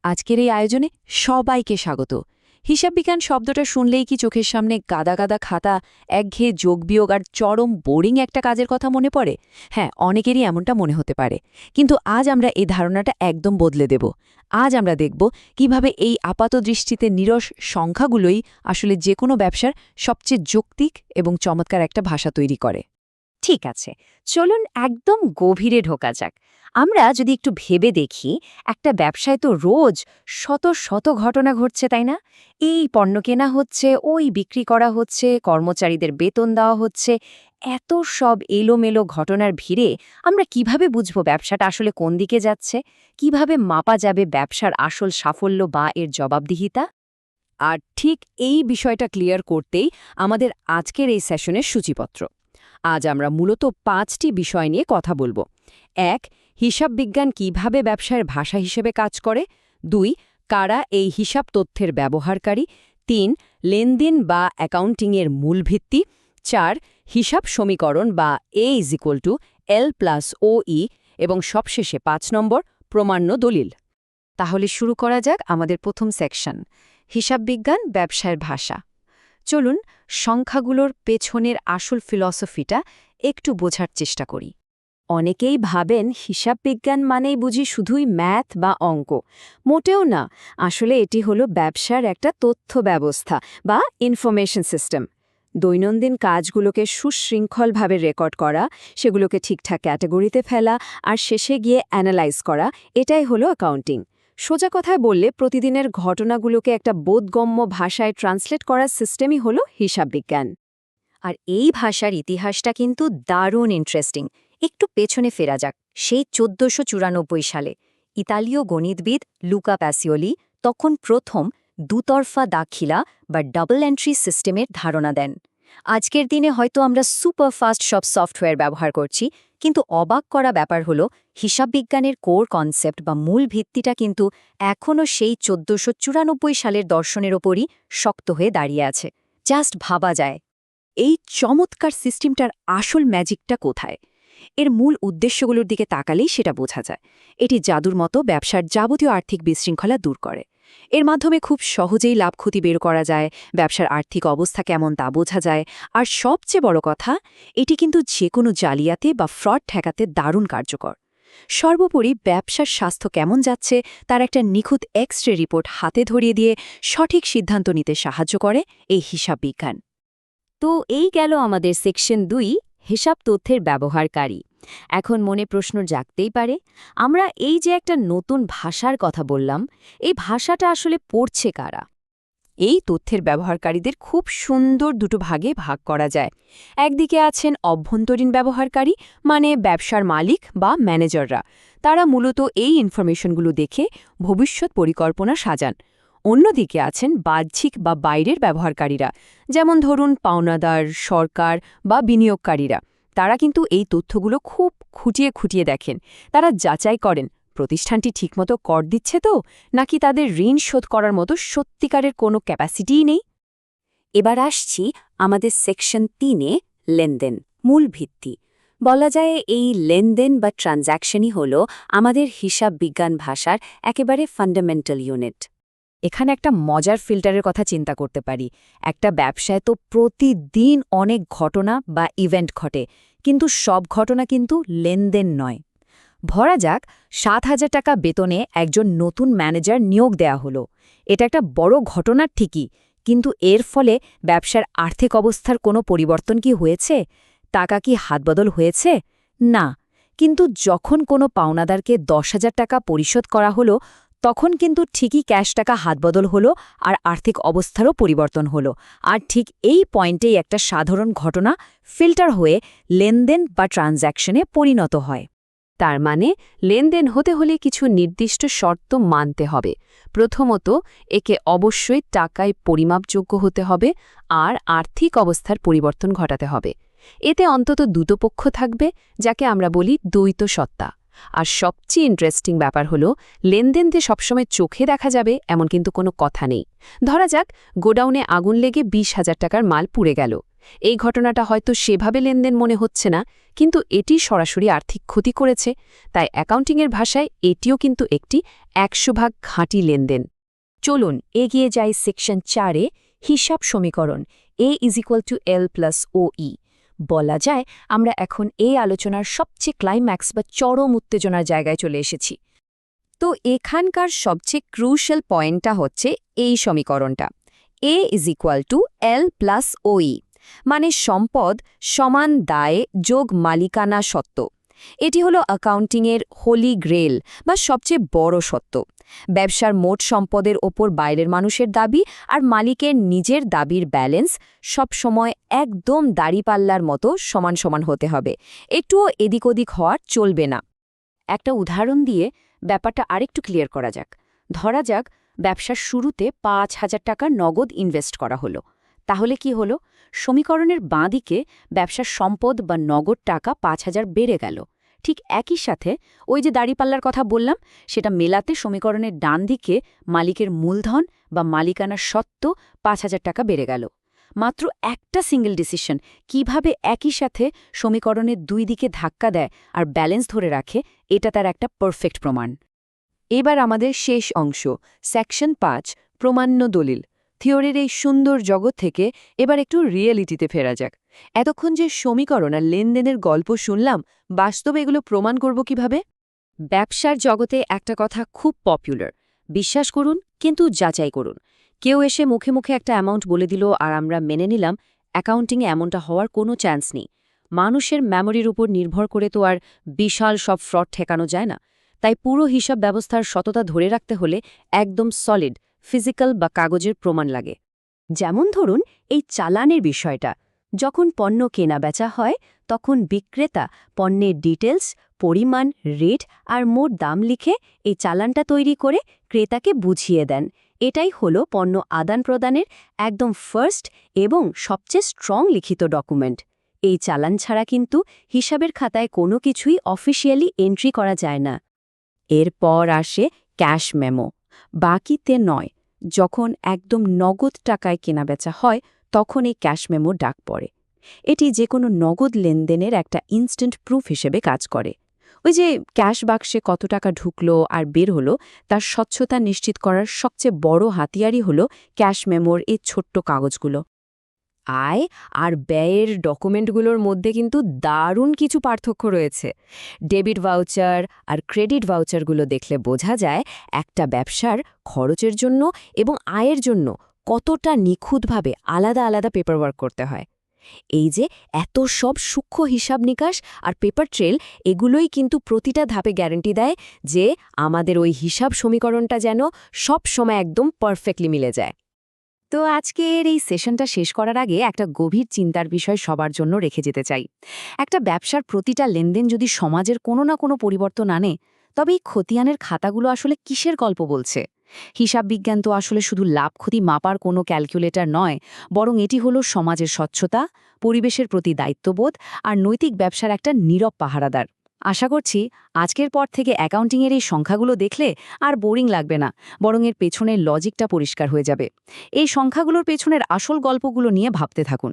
আজকের এই আয়োজনে সবাইকে স্বাগত। হিসাববিজ্ঞান শব্দটা শুনলেই কি চোখের সামনে গাদা গাদা খাতা, একঘেয়ে যোগ বিয়োগ আর চরম বোরিং একটা কাজের কথা মনে পড়ে? হ্যাঁ, অনেকেরই এমনটা মনে হতে পারে। কিন্তু আজ আমরা এই ধারণাটা একদম বদলে দেব। আজ আমরা দেখব কিভাবে এই আপাতদৃষ্টিতে নিরস সংখ্যাগুলোই আসলে যে কোনো ব্যবসার সবচেয়ে যৌক্তিক এবং চমৎকার একটা ভাষা তৈরি করে। ঠিক আছে, চলুন একদম গভীরে ঢোকা যাক। আমরা যদি একটু ভেবে দেখি, একটা ব্যবসায় তো রোজ শত শত ঘটনা ঘটছে, তাই না? এই পণ্য কেনা হচ্ছে, ওই বিক্রি করা হচ্ছে, কর্মচারীদের বেতন দেওয়া হচ্ছে। এত সব এলোমেলো ঘটনার ভিড়ে আমরা কিভাবে বুঝব ব্যবসাটা আসলে কোন দিকে যাচ্ছে? কিভাবে মাপা যাবে ব্যবসার আসল সাফল্য বা এর জবাবদিহিতা? আর ঠিক এই বিষয়টা ক্লিয়ার করতেই আমাদের আজকের এই সেশনের সূচিপত্র। আজ আমরা মূলত 5টি বিষয় নিয়ে কথা বলবো। 1. হিসাববিজ্ঞান কিভাবে ব্যবসায়ের ভাষা হিসেবে কাজ করে। 2. কারা এই হিসাব তথ্যের ব্যবহারকারী। 3. লেনদেন বা অ্যাকাউন্টিংয়ের মূল ভিত্তি। 4. হিসাব সমীকরণ বা A=L+OE এবং সবশেষে 5 নম্বর প্রমাণ্য দলিল। তাহলে শুরু করা যাক আমাদের প্রথম সেকশন, হিসাববিজ্ঞান ব্যবসায়ের ভাষা। চলুন সংখ্যাগুলোর পেছনের আসল ফিলসফিটা একটু বোঝার চেষ্টা করি। অনেকেই ভাবেন হিসাববিজ্ঞান মানেই বুঝি শুধুই ম্যাথ বা অঙ্ক। মোটেও না, আসলে এটি হলো ব্যবসার একটা তথ্য ব্যবস্থা বা ইনফরমেশন সিস্টেম। দৈনন্দিন কাজগুলোকে সুশৃঙ্খলভাবে রেকর্ড করা, সেগুলোকে ঠিকঠাক ক্যাটাগরিতে ফেলা আর শেষে গিয়ে অ্যানালাইজ করা, এটাই হলো অ্যাকাউন্টিং। সোজা কথায় বললে প্রতিদিনের ঘটনাগুলোকে একটা বোধগম্য ভাষায় ট্রান্সলেট করার সিস্টেমই হলো হিসাববিজ্ঞান। আর এই ভাষার ইতিহাসটা কিন্তু দারুণ ইন্টারেস্টিং। একটু পেছনে ফেরা যাক, সেই 1494 সালে ইতালীয় গণিতবিদ লুকা প্যাসিওলি তখন প্রথম দুতরফা দাখিলা বা ডাবল এন্ট্রি সিস্টেমের ধারণা দেন। আজকের দিনে হয়তো আমরা সুপারফাস্ট সব সফটওয়্যার ব্যবহার করছি, কিন্তু অবাক করা ব্যাপার হলো হিসাববিজ্ঞানের কোর কনসেপ্ট বা মূল ভিত্তিটা কিন্তু এখনও সেই 1494 সালের দর্শনের ওপরই শক্ত হয়ে দাঁড়িয়ে আছে। জাস্ট ভাবা যায়, এই চমৎকার সিস্টেমটার আসল ম্যাজিকটা কোথায়? এর মূল উদ্দেশ্যগুলোর দিকে তাকালেই সেটা বোঝা যায়। এটি জাদুর মতো ব্যবসার যাবতীয় আর্থিক বিশৃঙ্খলা দূর করে। এর মাধ্যমে খুব সহজেই লাভ ক্ষতি বের করা যায়, ব্যবসার আর্থিক অবস্থা কেমন তা বোঝা যায়। আর সবচেয়ে বড় কথা, এটি কিন্তু যে কোনো জালিয়াতি বা ফ্রড ঠেকাতে দারুণ কার্যকর। সর্বোপরি ব্যবসার স্বাস্থ্য কেমন যাচ্ছে তার একটা নিখুঁত এক্স-রে রিপোর্ট হাতে ধরিয়ে দিয়ে সঠিক সিদ্ধান্ত নিতে সাহায্য করে এই হিসাববিজ্ঞান। তো এই গেল আমাদের সেকশন 2, হিসাব তথ্যের ব্যবহারকারী। এখন মনে প্রশ্ন জাগতেই পারে, আমরা এই যে একটা নতুন ভাষার কথা বললাম, এই ভাষাটা আসলে পড়ছে কারা? এই তথ্যের ব্যবহারকারীদের খুব সুন্দর দুটো ভাগে ভাগ করা যায়। একদিকে আছেন অভ্যন্তরীণ ব্যবহারকারী, মানে ব্যবসার মালিক বা ম্যানেজাররা। তারা মূলত এই ইনফরমেশনগুলো দেখে ভবিষ্যৎ পরিকল্পনা সাজান। অন্যদিকে আছেন বাহ্যিক বা বাইরের ব্যবহারকারীরা, যেমন ধরুন পাওনাদার, সরকার বা বিনিয়োগকারীরা। তারা কিন্তু এই তথ্যগুলো খুব খুঁটিয়ে খুঁটিয়ে দেখেন। তারা যাচাই করেন প্রতিষ্ঠানটি ঠিকমতো কর দিচ্ছে তো, নাকি তাদের ঋণ শোধ করার মতো সত্যিকারের কোনো ক্যাপাসিটিই নেই। এবার আসছি আমাদের সেকশন 3-এ, লেনদেন, মূল ভিত্তি। বলা যায় এই লেনদেন বা ট্রানজ্যাকশনই হল আমাদের হিসাব বিজ্ঞান ভাষার একেবারে ফান্ডামেন্টাল ইউনিট। এখানে একটা মজার ফিল্টারের কথা চিন্তা করতে পারি। একটা ব্যবসায় তো প্রতিদিন অনেক ঘটনা বা ইভেন্ট ঘটে, কিন্তু সব ঘটনা কিন্তু লেনদেন নয়। ধরা যাক 7,000 টাকা বেতনে একজন নতুন ম্যানেজার নিয়োগ দেয়া হলো। এটা একটা বড় ঘটনার ঠিকই, কিন্তু এর ফলে ব্যবসার আর্থিক অবস্থার কোনো পরিবর্তন কি হয়েছে? টাকা কি হাতবদল হয়েছে? না। কিন্তু যখন কোনো পাওনাদারকে 10,000 টাকা পরিশোধ করা হলো, তখন কিন্তু ঠিকই ক্যাশ টাকা হাতবদল হলো আর আর্থিক অবস্থারও পরিবর্তন হলো। আর ঠিক এই পয়েন্টেই একটা সাধারণ ঘটনা ফিল্টার হয়ে লেনদেন বা ট্রানজ্যাকশনে পরিণত হয়। তার মানে লেনদেন হতে হলে কিছু নির্দিষ্ট শর্ত মানতে হবে। প্রথমত, একে অবশ্যই টাকায় পরিমাপযোগ্য হতে হবে আর আর্থিক অবস্থার পরিবর্তন ঘটাতে হবে। এতে অন্তত দুটো পক্ষ থাকবে, যাকে আমরা বলি দ্বৈত সত্তা। আর সবচেয়ে ইন্টারেস্টিং ব্যাপার হলো, লেনদেন যে সবসময় চোখে দেখা যাবে এমন কিন্তু কোনো কথা নেই। ধরা যাক গোডাউনে আগুন লেগে 20,000 টাকার মাল পুড়ে গেল। এই ঘটনাটা হয়তো সেভাবে লেনদেন মনে হচ্ছে না, কিন্তু এটি সরাসরি আর্থিক ক্ষতি করেছে, তাই অ্যাকাউন্টিংয়ের ভাষায় এটিও কিন্তু একটি 100% খাঁটি লেনদেন। চলুন এগিয়ে যাই সেকশন 4-এ, হিসাব সমীকরণ A=L+OE। বলা যায় আমরা এখন এই আলোচনার সবচেয়ে ক্লাইম্যাক্স বা চরম উত্তেজনার জায়গায় চলে এসেছি। তো এখানকার সবচেয়ে ক্রুশাল পয়েন্টটা হচ্ছে এই সমীকরণটা A=L+OE, মানে সম্পদ সমান দায় যোগ মালিকানা সত্ত্ব। এটি হলো অ্যাকাউন্টিংয়ের হোলি গ্রেল বা সবচেয়ে বড় সত্ত্ব। ব্যবসার মোট সম্পদের ওপর বাইরের মানুষের দাবি আর মালিকের নিজের দাবির ব্যালেন্স সবসময় একদম দাড়িপাল্লার মতো সমান সমান হতে হবে, একটুও এদিক ওদিক হওয়ার চলবে না। একটা উদাহরণ দিয়ে ব্যাপারটা আরেকটু ক্লিয়ার করা যাক। ধরা যাক ব্যবসার শুরুতে ৫,০০০ টাকা নগদ ইনভেস্ট করা হলো। তাহলে কি হলো? সমীকরণের বাঁ দিকে ব্যবসার সম্পদ বা নগদ টাকা ৫,০০০ বেড়ে গেল। ঠিক একই সাথে ওই যে দাড়িপাল্লার কথা বললাম, সেটা মেলাতে সমীকরণের ডান দিকে মালিকের মূলধন বা মালিকানার সত্ত্ব ৫,০০০ টাকা বেড়ে গেল। মাত্র একটা সিঙ্গেল ডিসিশন কিভাবে একই সাথে সমীকরণের দুই দিকে ধাক্কা দেয় আর ব্যালেন্স ধরে রাখে, এটা তার একটা পারফেক্ট প্রমাণ। এবার আমাদের শেষ অংশ, সেকশন 5, প্রমাণ্য দলিল। থিওরির এই সুন্দর জগৎ থেকে এবার একটু রিয়েলিটিতে ফেরা যাক। এতক্ষণ যে সমীকরণ আর লেনদেনের গল্প শুনলাম, বাস্তবে এগুলো প্রমাণ করব কিভাবে? ব্যবসার জগতে একটা কথা খুব পপুলার, বিশ্বাস করুন কিন্তু যাচাই করুন। কেউ এসে মুখে মুখে একটা অ্যামাউন্ট বলে দিল আর আমরা মেনে নিলাম, অ্যাকাউন্টিংয়ে এমনটা হওয়ার কোনো চান্স নেই। মানুষের মেমোরির উপর নির্ভর করে তো আর বিশাল সব ফ্রড ঠেকানো যায় না। তাই পুরো হিসাব ব্যবস্থার সততা ধরে রাখতে হলে একদম সলিড ফিজিক্যাল বা কাগজের প্রমাণ লাগে। যেমন ধরুন এই চালানের বিষয়টা। যখন পণ্য কেনা বেচা হয়, তখন বিক্রেতা পণ্যের ডিটেলস, পরিমাণ, রেট আর মোট দাম লিখে এই চালানটা তৈরি করে ক্রেতাকে বুঝিয়ে দেন। এটাই হলো পণ্য আদান প্রদানের একদম ফার্স্ট এবং সবচেয়ে স্ট্রং লিখিত ডকুমেন্ট। এই চালান ছাড়া কিন্তু হিসাবের খাতায় কোনো কিছুই অফিসিয়ালি এন্ট্রি করা যায় না। এরপর আসে ক্যাশ মেমো। বাকিতে নয়, যখন একদম নগদ টাকায় কেনাবেচা হয় তখন এই ক্যাশ মেমো ডাক পড়ে। এটি যে কোনো নগদ লেনদেনের একটা ইনস্ট্যান্ট প্রুফ হিসেবে কাজ করে। ওই যে ক্যাশ বাক্সে কত টাকা ঢুকলো আর বের হলো তার স্বচ্ছতা নিশ্চিত করার সবচেয়ে বড় হাতিয়ারই হলো ক্যাশ মেমোর এই ছোট্ট কাগজগুলো। আয় আর ব্যয়ের ডকুমেন্টগুলোর মধ্যে কিন্তু দারুণ কিছু পার্থক্য রয়েছে। ডেবিট ভাউচার আর ক্রেডিট ভাউচারগুলো দেখলে বোঝা যায় একটা ব্যবসার খরচের জন্য এবং আয়ের জন্য কতটা নিখুঁতভাবে আলাদা আলাদা পেপারওয়ার্ক করতে হয়। এই যে এত সব সূক্ষ্ম হিসাব নিকাশ আর পেপার ট্রেল, এগুলোই কিন্তু প্রতিটা ধাপে গ্যারান্টি দেয় যে আমাদের ওই হিসাব সমীকরণটা যেন সব সময় একদম পারফেক্টলি মিলে যায়। তো আজকের এই সেশনটা শেষ করার আগে একটা গভীর চিন্তার বিষয় সবার জন্য রেখে যেতে চাই। একটা ব্যবসার প্রতিটা লেনদেন যদি সমাজের কোনো না কোনো পরিবর্তন আনে, তবে এই খতিয়ানের খাতাগুলো আসলে কিসের গল্প বলছে? হিসাব বিজ্ঞান তো আসলে শুধু লাভ ক্ষতি মাপার কোনো ক্যালকুলেটর নয়, বরং এটি হলো সমাজের স্বচ্ছতা, পরিবেশের প্রতি দায়িত্ববোধ আর নৈতিক ব্যবসার একটা নীরব পাহারাদার। আশা করছি আজকের পর থেকে অ্যাকাউন্টিংয়ের এই সংখ্যাগুলো দেখলে আর বোরিং লাগবে না, বরং এর পেছনের লজিকটা পরিষ্কার হয়ে যাবে। এই সংখ্যাগুলোর পেছনের আসল গল্পগুলো নিয়ে ভাবতে থাকুন।